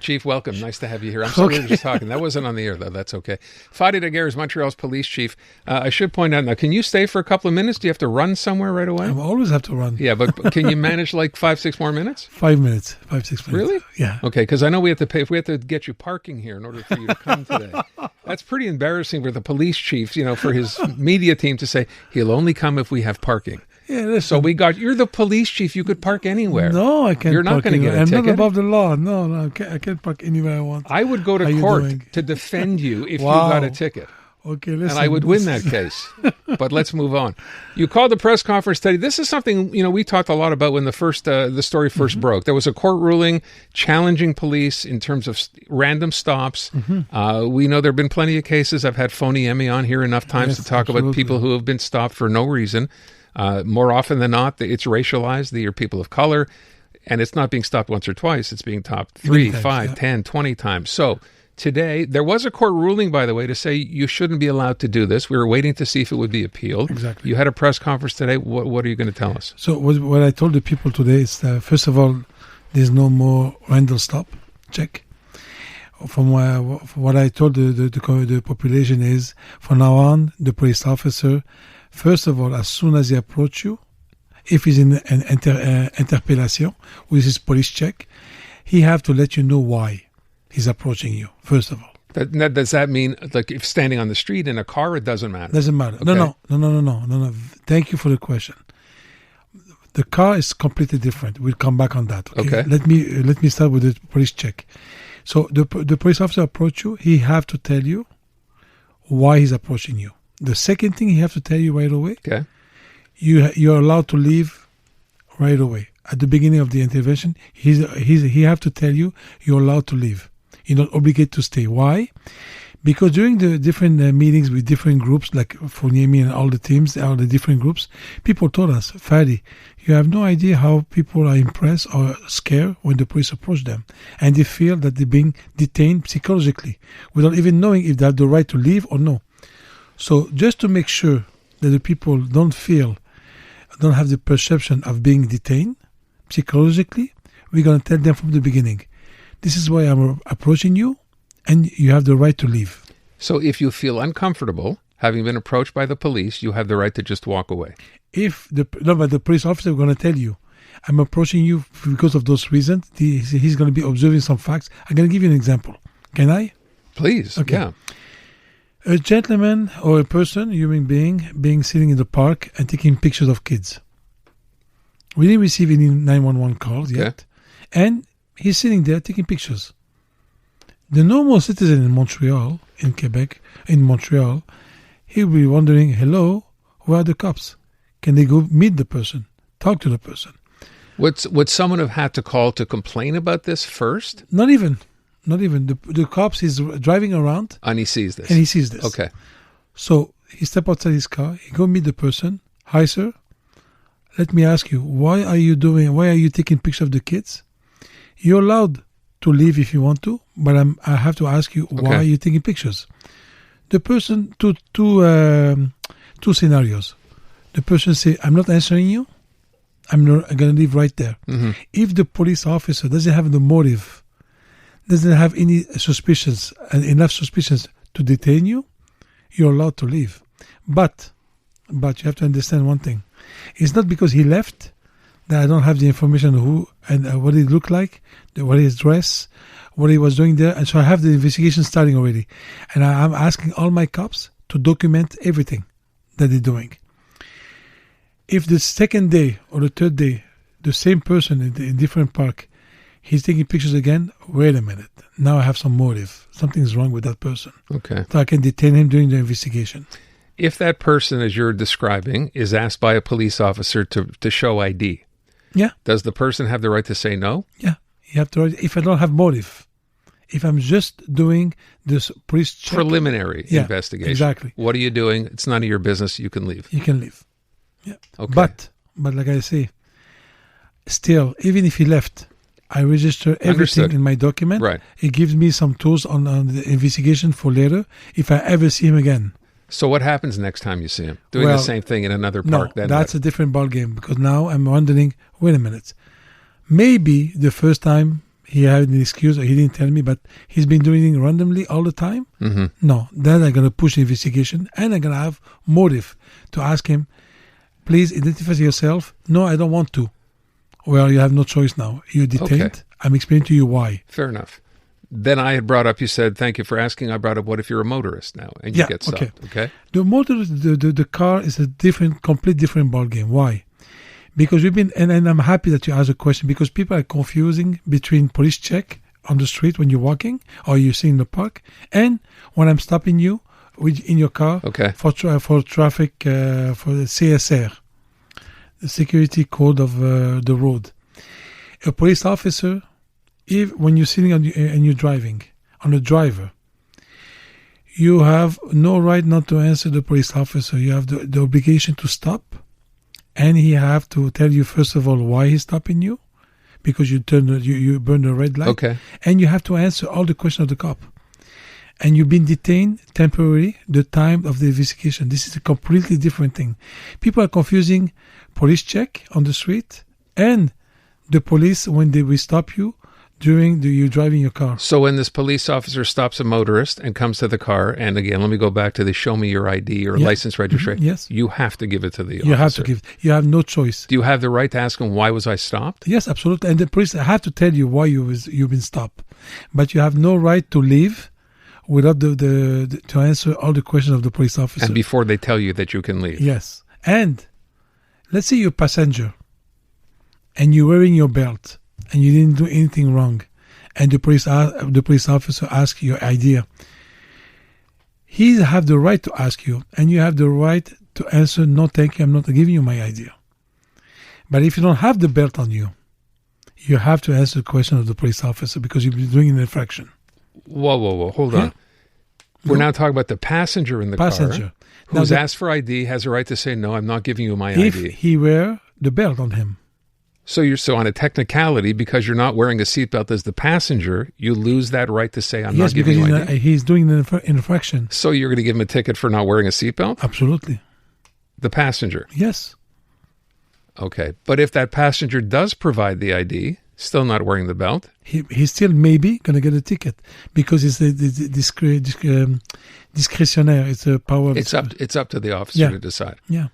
Chief, welcome. Nice to have you here. I'm sorry we were just talking. That wasn't on the air, though. That's okay. Fady Dagher is Montreal's police chief. I should point out now, can you stay for a couple of minutes? Do you have to run somewhere right away? I always have to run. Yeah, but can you manage like 5-6 more minutes? 5 minutes. 5-6 minutes. Really? Yeah. Okay, because I know we have to pay. If we have to get you parking here in order for you to come today, that's pretty embarrassing for the police chief, for his media team to say he'll only come if we have parking. Yeah, listen. So you're the police chief. You could park anywhere. No, I can't. You're not going to get a ticket. I'm not above the law. No, I can't park anywhere I want. I would go to court to defend you if you got a ticket. Okay, listen. And I would win that case. But let's move on. You called the press conference today. This is something, we talked a lot about when the story first broke. There was a court ruling challenging police in terms of random stops. We know there have been plenty of cases. I've had Phony Emmy on here enough times to talk about people who have been stopped for no reason. More often than not, it's racialized. They are people of color. And it's not being stopped once or twice. It's being stopped 3, 5, 10, 20 times. So today, there was a court ruling, by the way, to say you shouldn't be allowed to do this. We were waiting to see if it would be appealed. Exactly. You had a press conference today. What are you going to tell us? So what I told the people today is that, first of all, there's no more random stop check. From what I told the population is, from now on, the police officer, first of all, as soon as he approach you, if he's in an interpellation, which is police check, he have to let you know why he's approaching you, first of all. Does that mean, like, if standing on the street in a car, it doesn't matter? Doesn't matter. Okay. No. Thank you for the question. The car is completely different. We'll come back on that. Okay. Let me start with the police check. So the police officer approach you, he have to tell you why he's approaching you. The second thing he have to tell you right away, you're allowed to leave right away. At the beginning of the intervention, he have to tell you you're allowed to leave. You're not obligated to stay. Why? Because during the different meetings with different groups, like Fonyemi and all the teams, all the different groups, people told us, Fady, you have no idea how people are impressed or scared when the police approach them. And they feel that they're being detained psychologically without even knowing if they have the right to leave or no. So just to make sure that the people don't have the perception of being detained psychologically, we're going to tell them from the beginning, this is why I'm approaching you, and you have the right to leave. So if you feel uncomfortable, having been approached by the police, you have the right to just walk away. But the police officer is going to tell you, I'm approaching you because of those reasons. He's going to be observing some facts. I'm going to give you an example. Can I? Please, okay. Yeah. A gentleman or a person, human being sitting in the park and taking pictures of kids. We didn't receive any 911 calls yet. And he's sitting there taking pictures. The normal citizen in Montreal, in Quebec, in Montreal, he'll be wondering, hello, where are the cops? Can they go meet the person, talk to the person? Would someone have had to call to complain about this first? Not even. The cops is driving around. And he sees this. Okay. So he step outside his car. He go meet the person. Hi, sir. Let me ask you, why are you taking pictures of the kids? You're allowed to leave if you want to, but I have to ask you, why are you taking pictures? The person, two scenarios. The person say, I'm not answering you. I'm going to leave right there. Mm-hmm. If the police officer doesn't have the motive, doesn't have any suspicions and enough suspicions to detain you, you're allowed to leave. But you have to understand one thing. It's not because he left that I don't have the information who and what he looked like, what his dress, what he was doing there. And so I have the investigation starting already. And I'm asking all my cops to document everything that they're doing. If the second day or the third day, the same person in different park, he's taking pictures again, wait a minute. Now I have some motive. Something's wrong with that person. Okay. So I can detain him during the investigation. If that person, as you're describing, is asked by a police officer to show ID, does the person have the right to say no? Yeah. You have to. If I don't have motive, if I'm just doing this police check, preliminary investigation. Exactly. What are you doing? It's none of your business. You can leave. You can leave. Yeah. Okay. But like I say, still, even if he left, I register everything in my document. Right. It gives me some tools on the investigation for later if I ever see him again. So what happens next time you see him? Doing the same thing in another park? No, that's a different ballgame because now I'm wondering, wait a minute. Maybe the first time he had an excuse or he didn't tell me, but he's been doing it randomly all the time, no, then I'm going to push the investigation and I'm going to have motive to ask him, please identify yourself. No, I don't want to. Well, you have no choice now. You're detained. Okay. I'm explaining to you why. Fair enough. Then I had brought up, you said, thank you for asking. I brought up, what if you're a motorist now and you get stopped? Okay. The motorist, the car is a complete different ballgame. Why? Because we've been, and I'm happy that you asked a question, because people are confusing between police check on the street when you're walking or you're sitting in the park and when I'm stopping you in your car for traffic, for the CSR, the security code of the road. A police officer, when you're sitting and you're driving on a driver, you have no right not to answer the police officer. You have the obligation to stop, and he have to tell you first of all why he's stopping you, because you burn the red light, and you have to answer all the questions of the cop. And you've been detained temporarily the time of the investigation. This is a completely different thing. People are confusing police check on the street and the police when they will stop you during you driving your car. So when this police officer stops a motorist and comes to the car, and again, let me go back to the show me your ID or license registration. Yes. You have to give it to the officer. You have to give. You have no choice. Do you have the right to ask him, why was I stopped? Yes, absolutely. And the police have to tell you why you've been stopped. But you have no right to leave without to answer all the questions of the police officer. And before they tell you that you can leave. Yes. And let's say you're a passenger and you're wearing your belt and you didn't do anything wrong, and the police officer asks your ID. He have the right to ask you, and you have the right to answer, no thank you, I'm not giving you my ID. But if you don't have the belt on you, you have to answer the question of the police officer because you've been doing an infraction. Whoa, hold on. We're now talking about the passenger in the car who's asked for ID, has a right to say, no, I'm not giving you my ID. If he wear the belt on him. So on a technicality, because you're not wearing a seatbelt as the passenger, you lose that right to say, I'm not giving you ID. He's doing an infraction. So you're going to give him a ticket for not wearing a seatbelt? Absolutely. The passenger? Yes. Okay. But if that passenger does provide the ID, still not wearing the belt? He's still maybe going to get a ticket because it's discretionnaire. It's a power. It's up to the officer to decide. Yeah.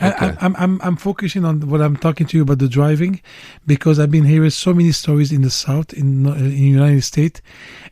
Okay. I'm focusing on what I'm talking to you about the driving, because I've been hearing so many stories in the South, in the United States,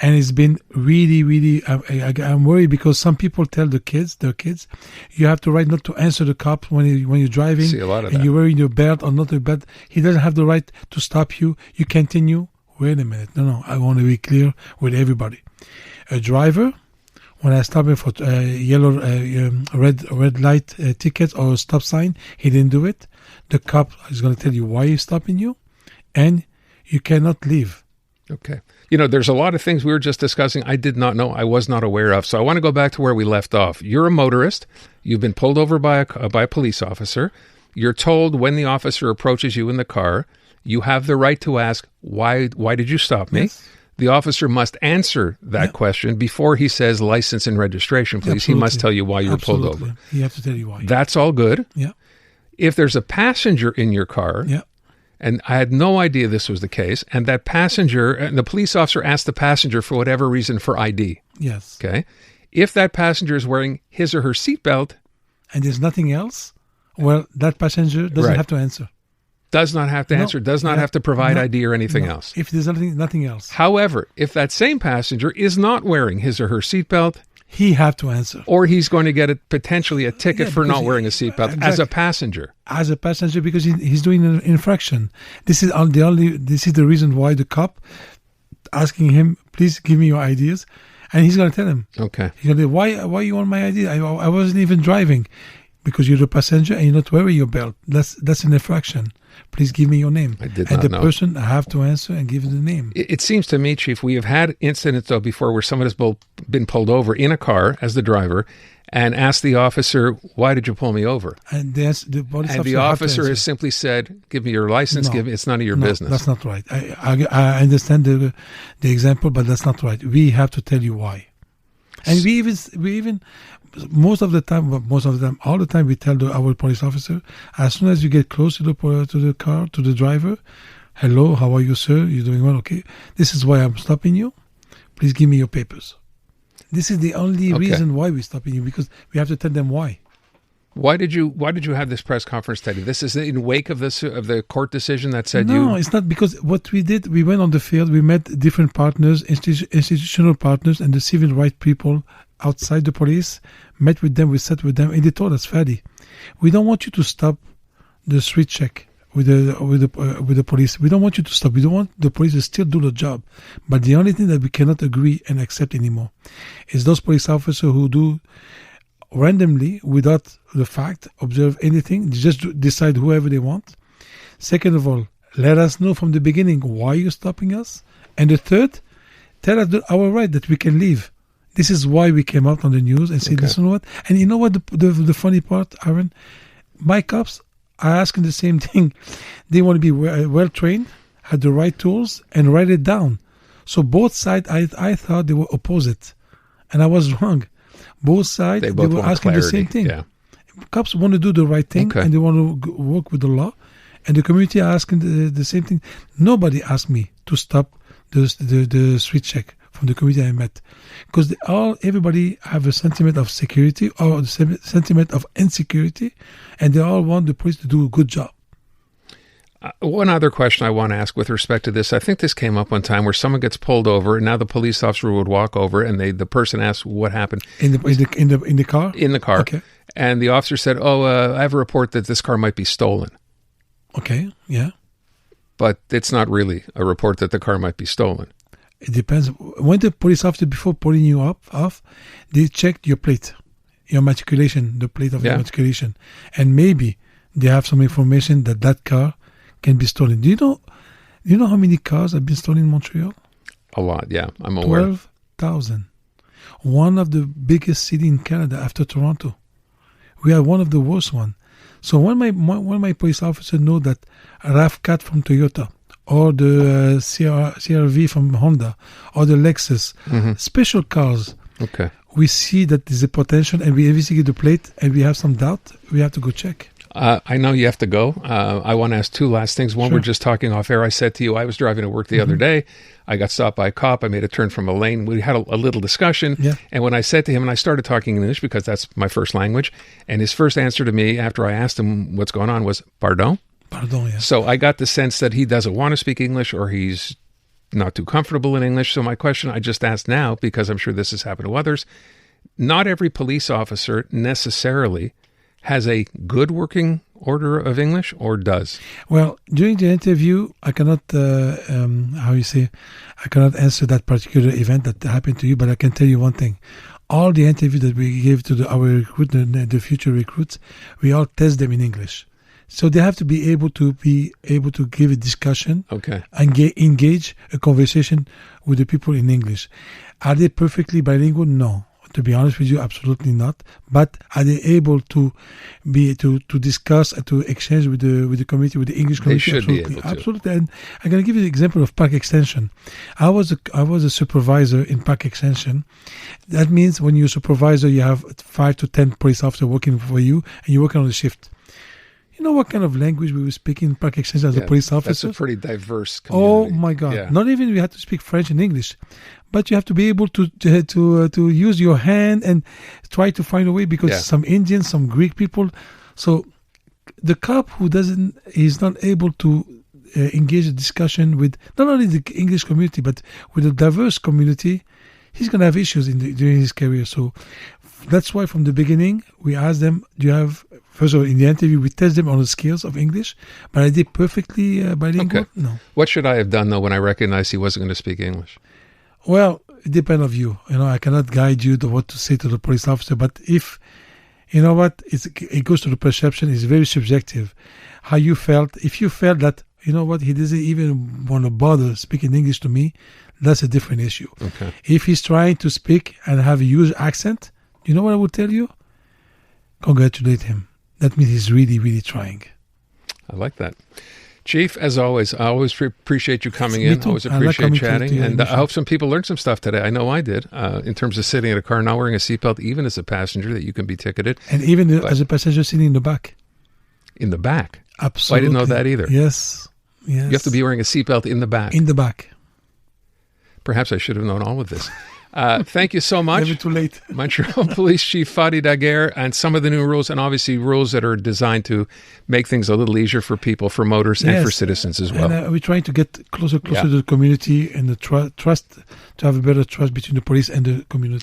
and it's been really, I'm worried because some people tell their kids, you have the right not to answer the cops when you're driving. See a lot of and that. You're wearing your belt or not your belt. He doesn't have the right to stop you. You continue. Wait a minute. No, I want to be clear with everybody. A driver, when I stopped him for yellow, red light ticket or stop sign, he didn't do it. The cop is going to tell you why he's stopping you, and you cannot leave. Okay. There's a lot of things we were just discussing I did not know, I was not aware of. So I want to go back to where we left off. You're a motorist. You've been pulled over by a police officer. You're told when the officer approaches you in the car, you have the right to ask, why did you stop me? Yes. The officer must answer that question before he says license and registration, please. Absolutely. He must tell you why you were pulled over. He has to tell you why. That's all good. Yeah. If there's a passenger in your car, and I had no idea this was the case, and that passenger, and the police officer asked the passenger for whatever reason for ID. Yes. Okay. If that passenger is wearing his or her seatbelt, and there's nothing else, well, that passenger doesn't have to answer. Does not have to answer, does not have to provide ID or anything else. If there's nothing else. However, if that same passenger is not wearing his or her seatbelt, he have to answer. Or he's going to get potentially a ticket for not wearing a seatbelt as a passenger. As a passenger, because he's doing an infraction. This is the reason why the cop asking him, please give me your IDs. And he's going to tell him. Okay. He's going to say, why you want my ID? I wasn't even driving. Because you're the passenger and you're not wearing your belt. That's an infraction. Please give me your name. I did not know. And the person have to answer and give the name. It seems to me, Chief, we have had incidents, though, before where someone has been pulled over in a car as the driver and asked the officer, why did you pull me over? And the officer has simply said, give me your license. It's none of your business. That's not right. I understand the example, but that's not right. We have to tell you why. And we even all the time we tell our police officer, as soon as you get close to the car, to the driver, Hello, how are you, sir? You doing well? Okay. This is why I'm stopping you. Please give me your papers. This is the only reason why we're stopping you, because we have to tell them why. Why did you have this press conference, Teddy? This is in wake of the court decision that said No, it's not, because what we did, we went on the field, we met different partners, institutional partners, and the civil rights people outside the police, met with them, we sat with them, and they told us, Fady, we don't want you to stop the street check with the police. We don't want you to stop. We don't want the police to still do the job. But the only thing that we cannot agree and accept anymore is those police officers who do randomly, without the fact, observe anything. They just decide whoever they want. Second of all, let us know from the beginning why you're stopping us. And the third, tell us our right that we can leave. This is why we came out on the news and said, listen, what? And you know what the funny part, Aaron? My cops are asking the same thing. They want to be well trained, have the right tools, and write it down. So both sides, I thought they were opposite. And I was wrong. Both sides, they were asking the same thing. Yeah. Cops want to do the right thing, and they want to work with the law. And the community are asking the same thing. Nobody asked me to stop the street check from the community I met, because everybody have a sentiment of security or a sentiment of insecurity, and they all want the police to do a good job. One other question I want to ask with respect to this, I think this came up one time where someone gets pulled over, and now the police officer would walk over, and the person asks what happened in the car. In the car, okay. And the officer said, I have a report that this car might be stolen. Okay, yeah. But it's not really a report that the car might be stolen. It depends. When the police officer, before pulling you off, they checked your plate, your matriculation, the plate of your matriculation, and maybe they have some information that car can be stolen. Do you know how many cars have been stolen in Montreal? A lot, yeah. I'm aware. 12,000. One of the biggest cities in Canada after Toronto. We are one of the worst one. So when my police officer know that a RAV4 from Toyota, or the CR-V from Honda, or the Lexus, special cars, we see that there's a potential, and we investigate the plate, and we have some doubt, we have to go check. I know you have to go. I want to ask two last things. One, we're just talking off air. I said to you, I was driving to work the other day. I got stopped by a cop. I made a turn from a lane. We had a little discussion. Yeah. And when I said to him, and I started talking English because that's my first language, and his first answer to me after I asked him what's going on was, pardon? Pardon, yeah. So I got the sense that he doesn't want to speak English, or he's not too comfortable in English. So my question I just asked now, because I'm sure this has happened to others, not every police officer necessarily has a good working order of English, or does? Well, during the interview, I cannot, I cannot answer that particular event that happened to you, but I can tell you one thing. All the interviews that we gave to our recruit, the future recruits, we all test them in English. So they have to be able to give a discussion, and engage a conversation with the people in English. Are they perfectly bilingual? No. To be honest with you, absolutely not. But are they able to discuss and to exchange with the community, with the English community? They should be able to. Absolutely. And I'm going to give you the example of Park Extension. I was a supervisor in Park Extension. That means when you're a supervisor, you have 5 to 10 police officers working for you, and you're working on the shift. You know what kind of language we were speaking in Park Extension as a police officer? That's a pretty diverse community. Oh my God! Yeah. Not even we had to speak French and English, but you have to be able to use your hand and try to find a way, because some Indians, some Greek people. So the cop who is not able to engage a discussion with not only the English community but with a diverse community, he's going to have issues during his career. So that's why from the beginning we asked them, first of all, in the interview, we test them on the skills of English, but are they perfectly bilingual? Okay. No. What should I have done, though, when I recognized he wasn't going to speak English? Well, it depends on you. I cannot guide you to what to say to the police officer, but if, you know what, it goes to the perception, it's very subjective. How you felt, if you felt that, you know what, he doesn't even want to bother speaking English to me, that's a different issue. Okay. If he's trying to speak and have a huge accent, you know what I would tell you? Congratulate him. That means he's really, really trying. I like that. Chief, as always, I always appreciate you coming in. I always appreciate chatting. And I hope some people learned some stuff today. I know I did, in terms of sitting in a car, not wearing a seatbelt, even as a passenger, that you can be ticketed. And even as a passenger sitting in the back. In the back? Absolutely. I didn't know that either. Yes. Yes. You have to be wearing a seatbelt in the back. In the back. Perhaps I should have known all of this. Thank you so much. Never too late. Montreal Police Chief Fady Dagher, and some of the new rules, and obviously rules that are designed to make things a little easier for people, for motorists, and for citizens as well. And we're trying to get closer to the community and the trust, to have a better trust between the police and the community.